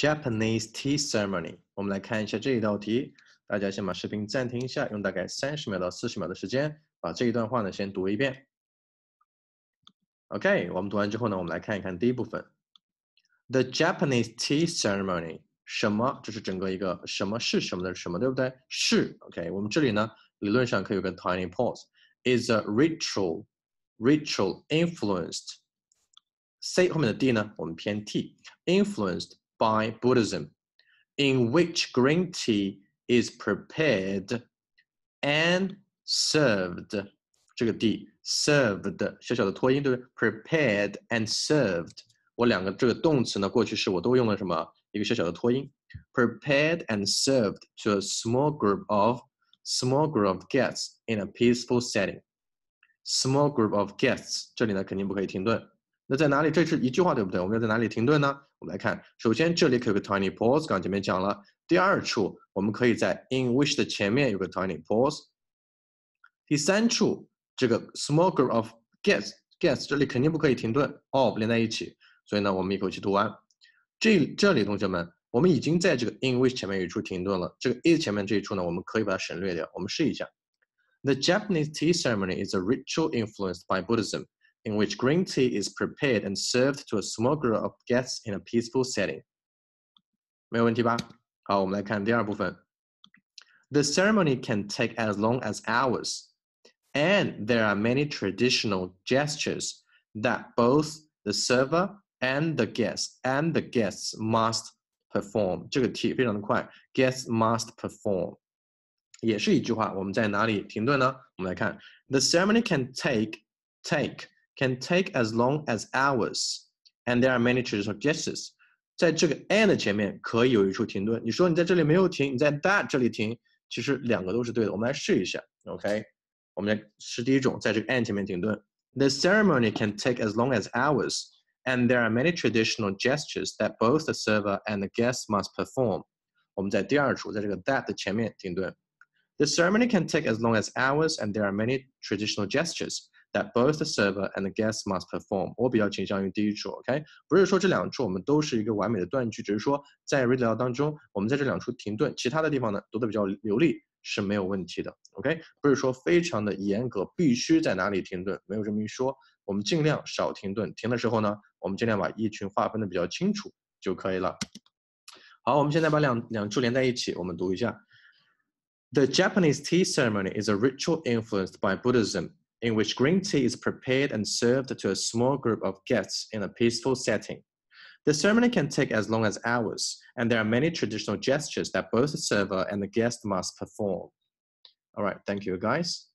Japanese Tea Ceremony。我们来看一下这一道题，大家先把视频暂停一下，用大概30秒到40秒的时间，把这一段话呢先读一遍。OK， 我们读完之后呢，我们来看一看第一部分。The Japanese Tea Ceremony， 什么？这是整个一个什么是什么的什么，对不对？是 OK， 我们这里呢理论上可以有个 tiny pause。Is a ritual influenced。C 后面的 D 呢，我们偏 T。Influenced by Buddhism, in which green tea is prepared and served. 这个 D served 小小的拖音，对不对 ？Prepared and served， 我两个这个动词呢，过去式我都用了什么？一个小小的拖音。Prepared and served to a small group of guests in a peaceful setting. Small group of guests， 这里呢肯定不可以停顿。那在哪里？这是一句话，对不对？我们要在哪里停顿呢？我们来看，首先这里可以有个 tiny pause， 刚刚前面讲了。第二处，我们可以在 in which 的前面有个 tiny pause。第三处，这个 small group of guests 这里肯定不可以停顿 of 连在一起，所以呢，我们一口气读完。这里同学们，我们已经在这个 in which 前面有一处停顿了，这个 is 前面这一处呢，我们可以把它省略掉。我们试一下。The Japanese tea ceremony is a ritual influenced by Buddhism, in which green tea is prepared and served to a small group of guests in a peaceful setting. 没有问题吧？好，我们来看第二部分。The ceremony can take as long as hours, and there are many traditional gestures that both the server and the guests must perform. 这个 T 非常的快 ，guests must perform。也是一句话，我们在哪里停顿呢？我们来看 ，The ceremony can take as long as hours, and there are many traditional gestures. 在这个 and 前面可以有一处停顿。你说你在这里没有停，你在 that 这里停，其实两个都是对的。我们来试一下 ，OK？ 我们来试第一种，在这个 and 前面停顿。The ceremony can take as long as hours, and there are many traditional gestures that both the server and the guests must perform. 我们在第二处，在这个 that 的前面停顿。The ceremony can take as long as hours, and there are many traditional gestures that both the server and the guests must perform. 我比较倾向于第一处 ，OK？ 不是说这两处我们都是一个完美的断句，只是说在 read aloud 当中，我们在这两处停顿，其他的地方呢读得比较流利是没有问题的 ，OK？ 不是说非常的严格，必须在哪里停顿，没有这么一说。我们尽量少停顿，停的时候呢，我们尽量把一群划分的比较清楚就可以了。好，我们现在把两处连在一起，我们读一下。The Japanese tea ceremony is a ritual influenced by Buddhism, in which green tea is prepared and served to a small group of guests in a peaceful setting. The ceremony can take as long as hours, and there are many traditional gestures that both the server and the guest must perform. All right, thank you, guys.